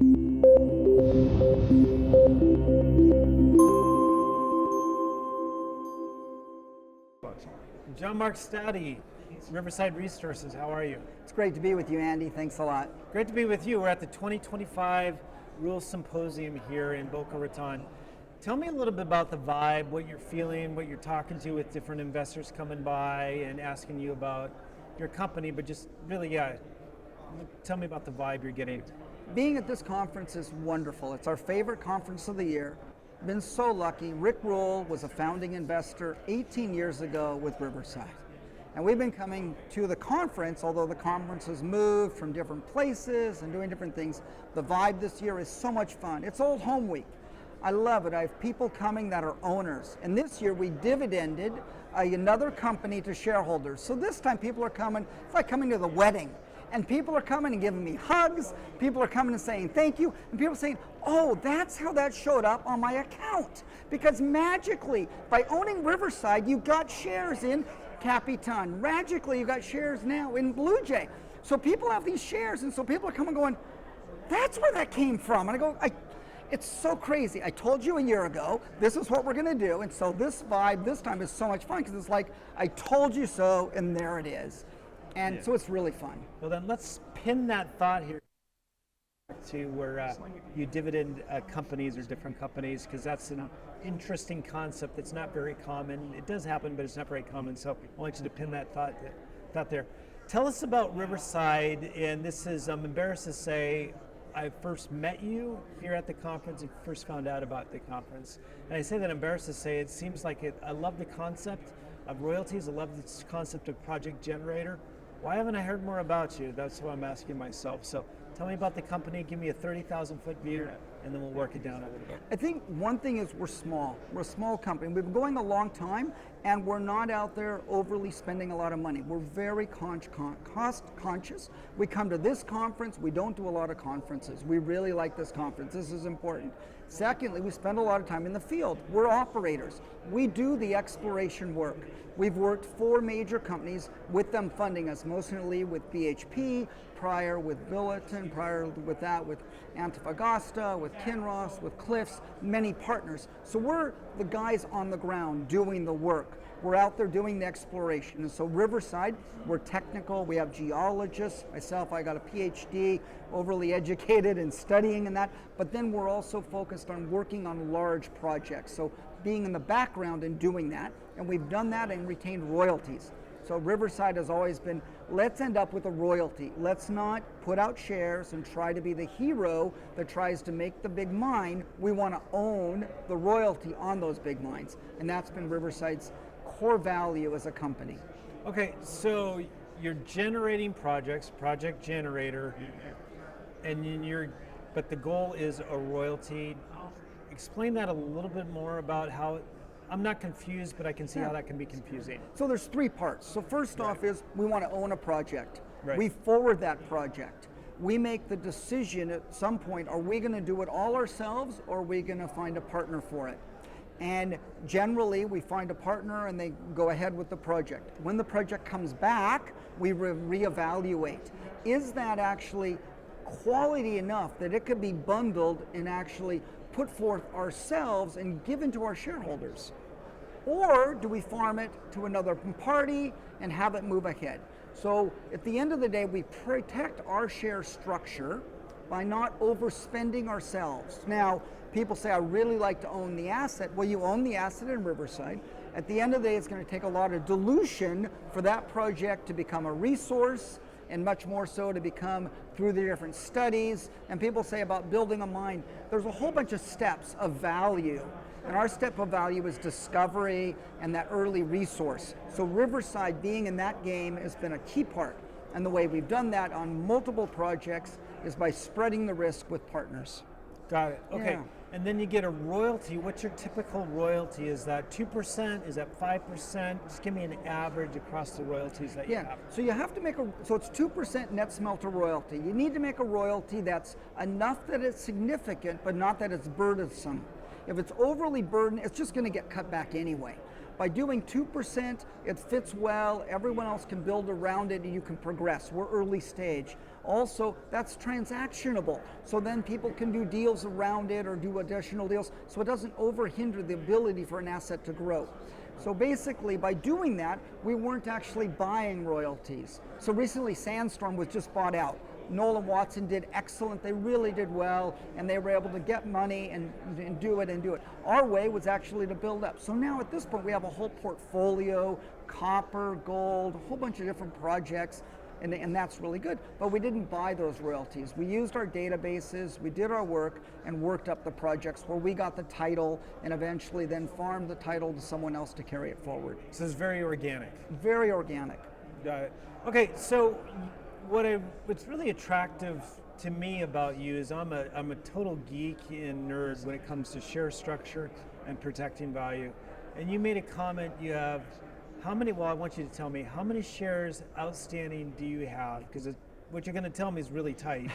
John Mark Staude, Riverside Resources, how are you? It's great to be with you, Andy. Thanks a lot. Great to be with you. We're at the 2025 Rules Symposium here in Boca Raton. Tell me a little bit about the vibe, what you're feeling, what you're talking to with different investors coming by and asking you about your company, but just really, tell me about the vibe you're getting. Being at this conference is wonderful. It's our favorite conference of the year. Been so lucky. Rick Roll was a founding investor 18 years ago with Riverside. And we've been coming to the conference, although the conference has moved from different places and doing different things. The vibe this year is so much fun. It's Old Home Week. I love it. I have people coming that are owners. And this year we dividended another company to shareholders. So this time people are coming, it's like coming to the wedding. And people are coming and giving me hugs, people are coming and saying thank you, and people are saying, oh, that's how that showed up on my account. Because magically, by owning Riverside, you got shares in Capitan. Magically, you got shares now in Blue Jay. So people have these shares, and so people are coming going, that's where that came from. And I go, it's so crazy. I told you a year ago, this is what we're gonna do, and so this vibe this time is so much fun, because it's like, I told you so, and there it is. And so it's really fun. Well then let's pin that thought here to where you dividend companies or different companies, because that's an interesting concept that's not very common. It does happen, but it's not very common. So I want you to pin that thought there. Tell us about Riverside, and this is, I'm embarrassed to say, I first met you here at the conference and first found out about the conference. And I say that I'm embarrassed to say, it seems like I love the concept of royalties, I love this concept of project generator. Why haven't I heard more about you? That's what I'm asking myself. So tell me about the company, give me a 30,000-foot view, and then we'll work it down a little bit. I think one thing is we're small. We're a small company. We've been going a long time, and we're not out there overly spending a lot of money. We're very cost conscious. We come to this conference, we don't do a lot of conferences. We really like this conference. This is important. Secondly, we spend a lot of time in the field. We're operators. We do the exploration work. We've worked 4 major companies with them funding us, mostly with BHP, prior with Billiton, prior with that with Antofagasta, with Kinross, with Cliffs, many partners. So we're the guys on the ground doing the work. We're out there doing the exploration. And so Riverside, we're technical, we have geologists. Myself, I got a PhD, overly educated in studying and that, but then we're also focused on working on large projects. So being in the background and doing that, and we've done that and retained royalties. So Riverside has always been, let's end up with a royalty. Let's not put out shares and try to be the hero that tries to make the big mine. We want to own the royalty on those big mines. And that's been Riverside's core value as a company. Okay, so you're generating projects, project generator, and but the goal is a royalty. Explain that a little bit more about how, I'm not confused, but I can see how that can be confusing. So there's 3 parts. So first off is we want to own a project. Right. We forward that project. We make the decision at some point, are we going to do it all ourselves, or are we going to find a partner for it? And generally we find a partner and they go ahead with the project. When the project comes back, we reevaluate. Is that actually quality enough that it could be bundled and actually put forth ourselves and given to our shareholders? Or do we farm it to another party and have it move ahead? So at the end of the day, we protect our share structure by not overspending ourselves. Now, people say, I really like to own the asset. Well, you own the asset in Riverside. At the end of the day, it's going to take a lot of dilution for that project to become a resource, and much more so to become through the different studies. And people say about building a mine, there's a whole bunch of steps of value. And our step of value is discovery and that early resource. So Riverside being in that game has been a key part. And the way we've done that on multiple projects is by spreading the risk with partners. Got it, okay. Yeah. And then you get a royalty. What's your typical royalty? Is that 2%? Is that 5%? Just give me an average across the royalties that you have. So you have to make so it's 2% net smelter royalty. You need to make a royalty that's enough that it's significant, but not that it's burdensome. If it's overly burdened, it's just going to get cut back anyway. By doing 2%, it fits well, everyone else can build around it, and you can progress. We're early stage. Also, that's transactionable. So then people can do deals around it or do additional deals, so it doesn't hinder the ability for an asset to grow. So basically, by doing that, we weren't actually buying royalties. So recently, Sandstorm was just bought out. Nolan Watson did excellent, they really did well, and they were able to get money and do it. Our way was actually to build up. So now at this point, we have a whole portfolio, copper, gold, a whole bunch of different projects, and that's really good. But we didn't buy those royalties. We used our databases, we did our work, and worked up the projects where we got the title and eventually then farmed the title to someone else to carry it forward. So it's very organic. Very organic. Got it. Okay, so what's really attractive to me about you is I'm a total geek and nerd when it comes to share structure and protecting value. And you made a comment, you have how many, well I want you to tell me, how many shares outstanding do you have? Because what you're going to tell me is really tight.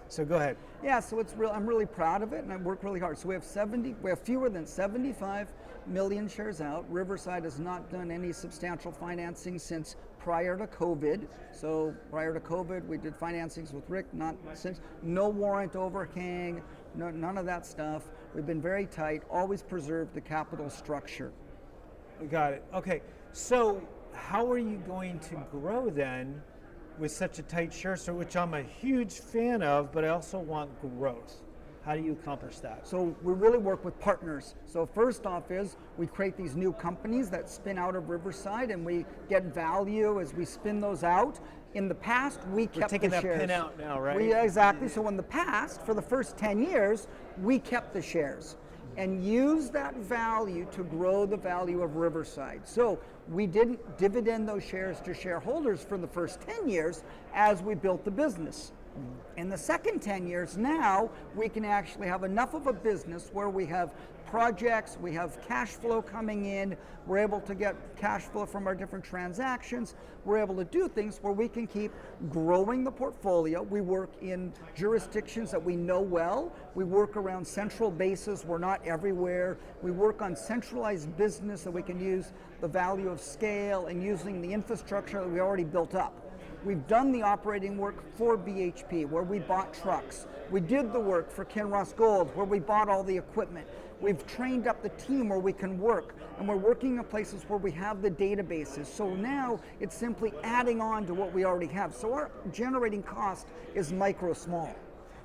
So go ahead. Yeah, so I'm really proud of it, and I work really hard. So we have fewer than 75 million shares out. Riverside has not done any substantial financing since prior to COVID. So prior to COVID, we did financings with Rick, not since. No warrant overhang, none of that stuff. We've been very tight, always preserved the capital structure. Got it. Okay, so how are you going to grow then with such a tight share structure, which I'm a huge fan of, but I also want growth? How do you accomplish that? So we really work with partners. So first off is we create these new companies that spin out of Riverside, and we get value as we spin those out. In the past, we kept the shares. We're taking that pin out now, right? Exactly. So in the past, for the first 10 years, we kept the shares and used that value to grow the value of Riverside. So we didn't dividend those shares to shareholders for the first 10 years as we built the business. In the second 10 years now, we can actually have enough of a business where we have projects, we have cash flow coming in, we're able to get cash flow from our different transactions, we're able to do things where we can keep growing the portfolio. We work in jurisdictions that we know well, we work around central bases, we're not everywhere, we work on centralized business so we can use the value of scale and using the infrastructure that we already built up. We've done the operating work for BHP, where we bought trucks. We did the work for Kinross Gold, where we bought all the equipment. We've trained up the team where we can work, and we're working in places where we have the databases. So now it's simply adding on to what we already have. So our generating cost is micro small.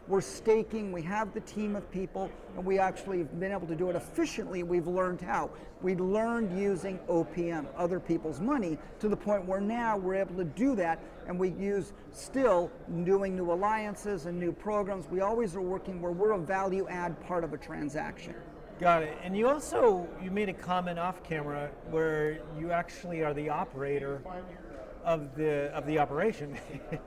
We're staking, we have the team of people, and we actually have been able to do it efficiently. We've learned how. We learned using OPM, other people's money, to the point where now we're able to do that, and we use still doing new alliances and new programs. We always are working where we're a value add part of a transaction. Got it. And you made a comment off camera where you actually are the operator of the operation,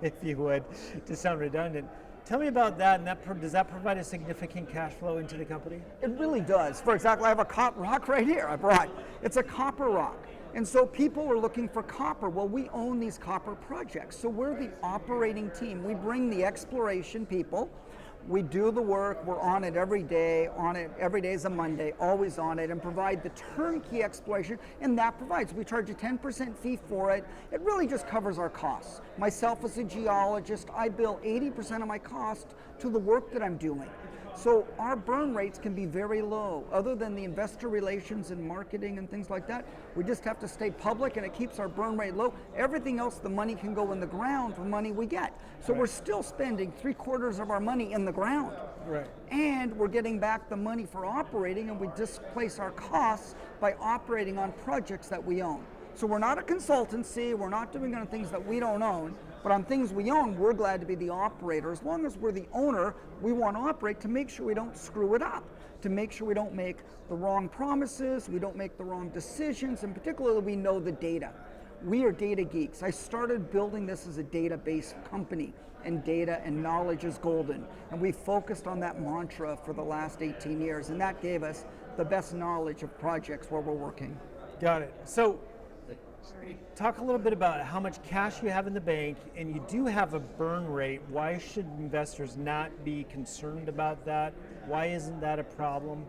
if you would, to sound redundant. Tell me about that, and does that provide a significant cash flow into the company? It really does. For example, I have a copper rock right here I brought. It's a copper rock. And so people are looking for copper. Well, we own these copper projects. So we're the operating team. We bring the exploration people. We do the work, we're on it every day is a Monday, always on it, and provide the turnkey exploration, and that provides, we charge a 10% fee for it. It really just covers our costs. Myself as a geologist, I bill 80% of my cost to the work that I'm doing. So our burn rates can be very low. Other than the investor relations and marketing and things like that, we just have to stay public and it keeps our burn rate low. Everything else, the money can go in the ground, the money we get. So we're still spending 3/4 of our money in the ground. Right. And we're getting back the money for operating, and we displace our costs by operating on projects that we own. So we're not a consultancy, we're not doing on things that we don't own, but on things we own, we're glad to be the operator. As long as we're the owner, we want to operate to make sure we don't screw it up, to make sure we don't make the wrong promises, we don't make the wrong decisions, and particularly we know the data. We are data geeks. I started building this as a database company, and data and knowledge is golden. And we focused on that mantra for the last 18 years, and that gave us the best knowledge of projects where we're working. Got it. So talk a little bit about how much cash you have in the bank, and you do have a burn rate. Why should investors not be concerned about that? Why isn't that a problem?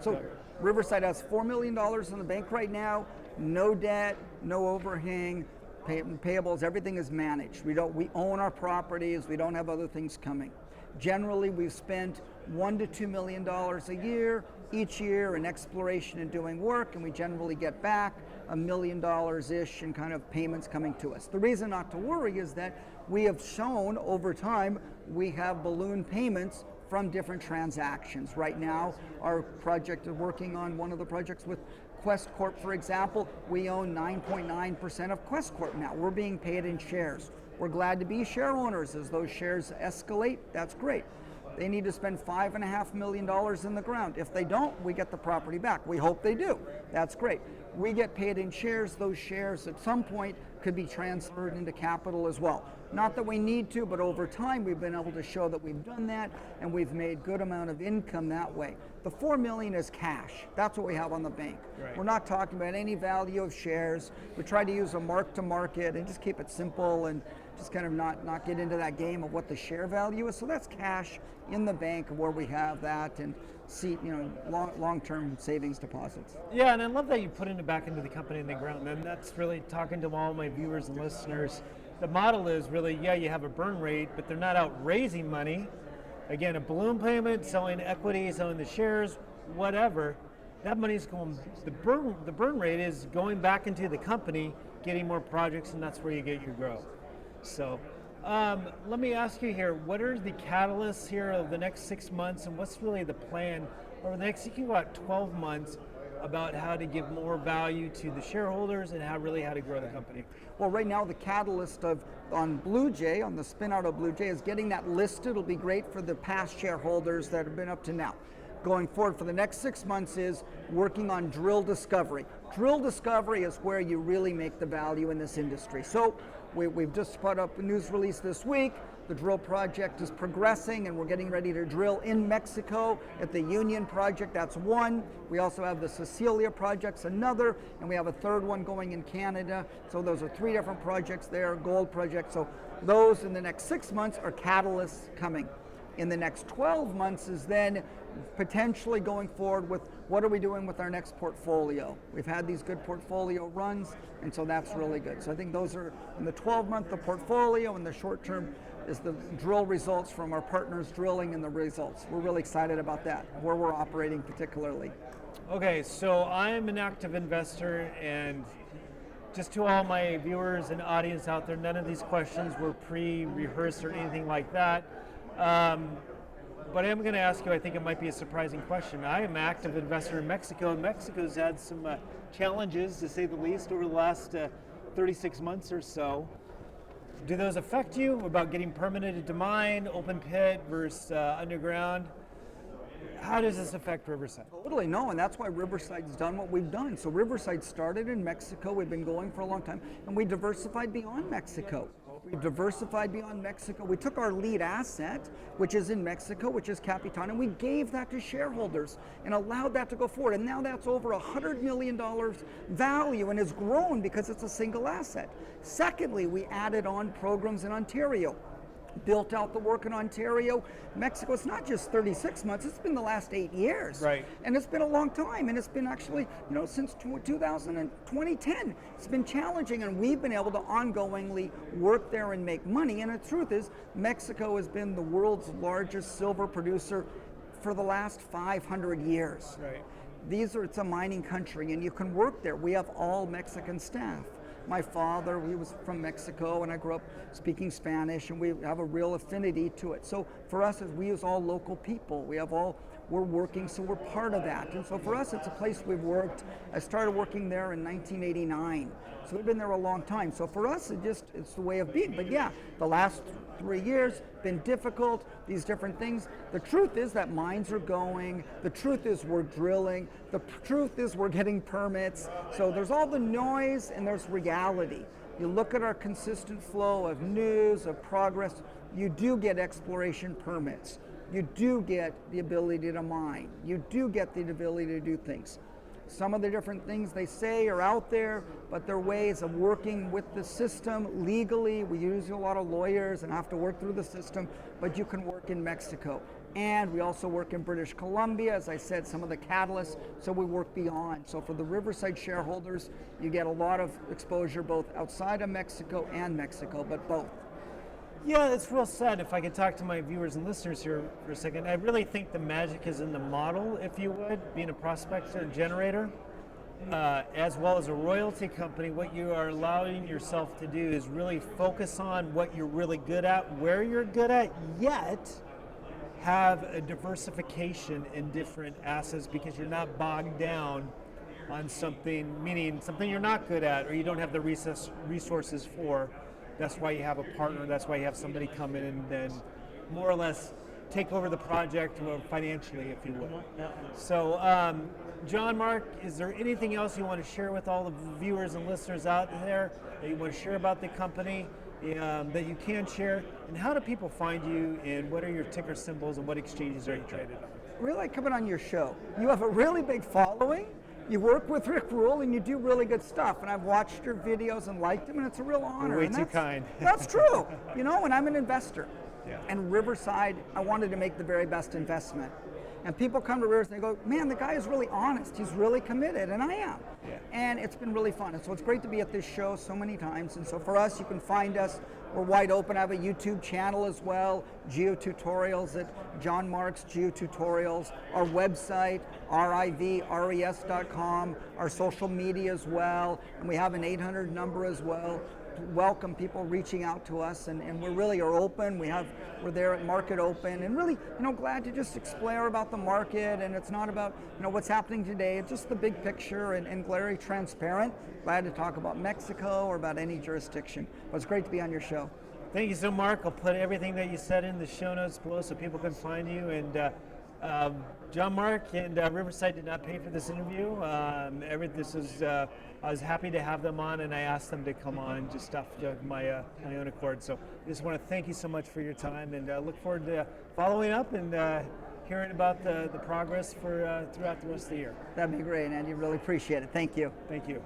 So Riverside has $4 million in the bank right now, no debt, no overhang, payables, everything is managed. We own our properties, we don't have other things coming. Generally, we've spent $1 to $2 million a year, each year in exploration and doing work, and we generally get back $1 million-ish in kind of payments coming to us. The reason not to worry is that we have shown over time we have balloon payments from different transactions. Right now, our project is working on one of the projects with Quest Corp, for example. We own 9.9% of Quest Corp now. We're being paid in shares. We're glad to be share owners. As those shares escalate, that's great. They need to spend $5.5 million in the ground. If they don't, we get the property back. We hope they do. That's great. We get paid in shares. Those shares at some point could be transferred into capital as well. Not that we need to, but over time we've been able to show that we've done that and we've made good amount of income that way. The $4 million is cash. That's what we have on the bank. Right. We're not talking about any value of shares. We try to use a mark to market and just keep it simple and just kind of not get into that game of what the share value is. So that's cash in the bank where we have that and see, long-term savings deposits. Yeah, and I love that you put it back into the company in the ground. And that's really talking to all my viewers and listeners. The model is really, yeah, you have a burn rate, but they're not out raising money. Again, a balloon payment, selling equity, selling the shares, whatever. That money's going, the burn rate is going back into the company, getting more projects, and that's where you get your growth. So let me ask you here, what are the catalysts here of the next 6 months, and what's really the plan over the next, you can go out 12 months about how to give more value to the shareholders and how to grow the company? Well, right now the catalyst on Blue Jay, on the spin out of Blue Jay, is getting that listed. It'll be great for the past shareholders that have been up to now. Going forward for the next 6 months is working on drill discovery. Drill discovery is where you really make the value in this industry. So we've just put up a news release this week. The drill project is progressing and we're getting ready to drill in Mexico at the Union project. That's one. We also have the Cecilia projects, another, and we have a third one going in Canada. So those are 3 different projects there, gold projects. So those in the next 6 months are catalysts coming. In the next 12 months is then potentially going forward with what are we doing with our next portfolio. We've had these good portfolio runs, and so that's really good. So I think those are in the 12-month, the portfolio, and the short term is the drill results from our partners drilling and the results. We're really excited about that, where we're operating particularly. Okay, so I'm an active investor, and just to all my viewers and audience out there, none of these questions were pre-rehearsed or anything like that. But I'm going to ask you, I think it might be a surprising question. I am an active investor in Mexico, and Mexico's had some challenges, to say the least, over the last 36 months or so. Do those affect you about getting permitted to mine, open pit versus underground? How does this affect Riverside? Totally no, and that's why Riverside's done what we've done. So Riverside started in Mexico, we've been going for a long time, and we diversified beyond Mexico. We diversified beyond Mexico. We took our lead asset, which is in Mexico, which is Capitan, and we gave that to shareholders and allowed that to go forward. And now that's over $100 million value and has grown because it's a single asset. Secondly, we added on programs in Ontario. Built out the work in Ontario. Mexico, it's not just 36 months, it's been the last 8 years. Right. And it's been a long time, and it's been actually, since 2010. It's been challenging, and we've been able to ongoingly work there and make money. And the truth is, Mexico has been the world's largest silver producer for the last 500 years. Right. It's a mining country, and you can work there. We have all Mexican staff. My father, he was from Mexico, and I grew up speaking Spanish, and we have a real affinity to it. So for us, we use all local people. We're working, so we're part of that. And so for us, it's a place we've worked. I started working there in 1989. So we've been there a long time. So for us, it's the way of being. But yeah, the last 3 years, been difficult, these different things. The truth is that mines are going. The truth is we're drilling. The truth is we're getting permits. So there's all the noise and there's reality. You look at our consistent flow of news, of progress, you do get exploration permits. You do get the ability to mine. You do get the ability to do things. Some of the different things they say are out there, but they're ways of working with the system legally. We use a lot of lawyers and have to work through the system, but you can work in Mexico. And we also work in British Columbia, as I said, some of the catalysts, so we work beyond. So for the Riverside shareholders, you get a lot of exposure both outside of Mexico and Mexico, but both. Yeah, it's real sad. If I could talk to my viewers and listeners here for a second, I really think the magic is in the model, if you would, being a prospector and generator, as well as a royalty company. What you are allowing yourself to do is really focus on what you're really good at, where you're good at, yet have a diversification in different assets because you're not bogged down on something, meaning something you're not good at or you don't have the resources for. That's why you have a partner. That's why you have somebody come in and then more or less take over the project financially, if you will. So, John, Mark, is there anything else you want to share with all the viewers and listeners out there that you want to share about the company that you can share? And how do people find you, and what are your ticker symbols, and what exchanges are you traded on? Really like coming on your show. You have a really big following. You work with Rick Rule and you do really good stuff. And I've watched your videos and liked them, and it's a real honor. You're way too kind. That's true. You know, and I'm an investor. Yeah. And Riverside, I wanted to make the very best investment. And people come to Riverside and they go, man, the guy is really honest. He's really committed, and I am. Yeah. And it's been really fun. And so it's great to be at this show so many times. And so for us, you can find us. We're wide open. I have a YouTube channel as well, GeoTutorials at John Mark's GeoTutorials. Our website, RIVRES.com. Our social media as well. And we have an 800 number as well. Welcome people reaching out to us, and we really are open. We're there at Market Open, and really, glad to just explore about the market. And it's not about what's happening today. It's just the big picture and very transparent. Glad to talk about Mexico or about any jurisdiction. But it's great to be on your show. Thank you so much, Mark. I'll put everything that you said in the show notes below so people can find you. And John, Mark, and Riverside did not pay for this interview. I was happy to have them on, and I asked them to come on just off my own accord. So I just want to thank you so much for your time, and look forward to following up and hearing about the progress for throughout the rest of the year. That'd be great, Andy. Really appreciate it. Thank you. Thank you.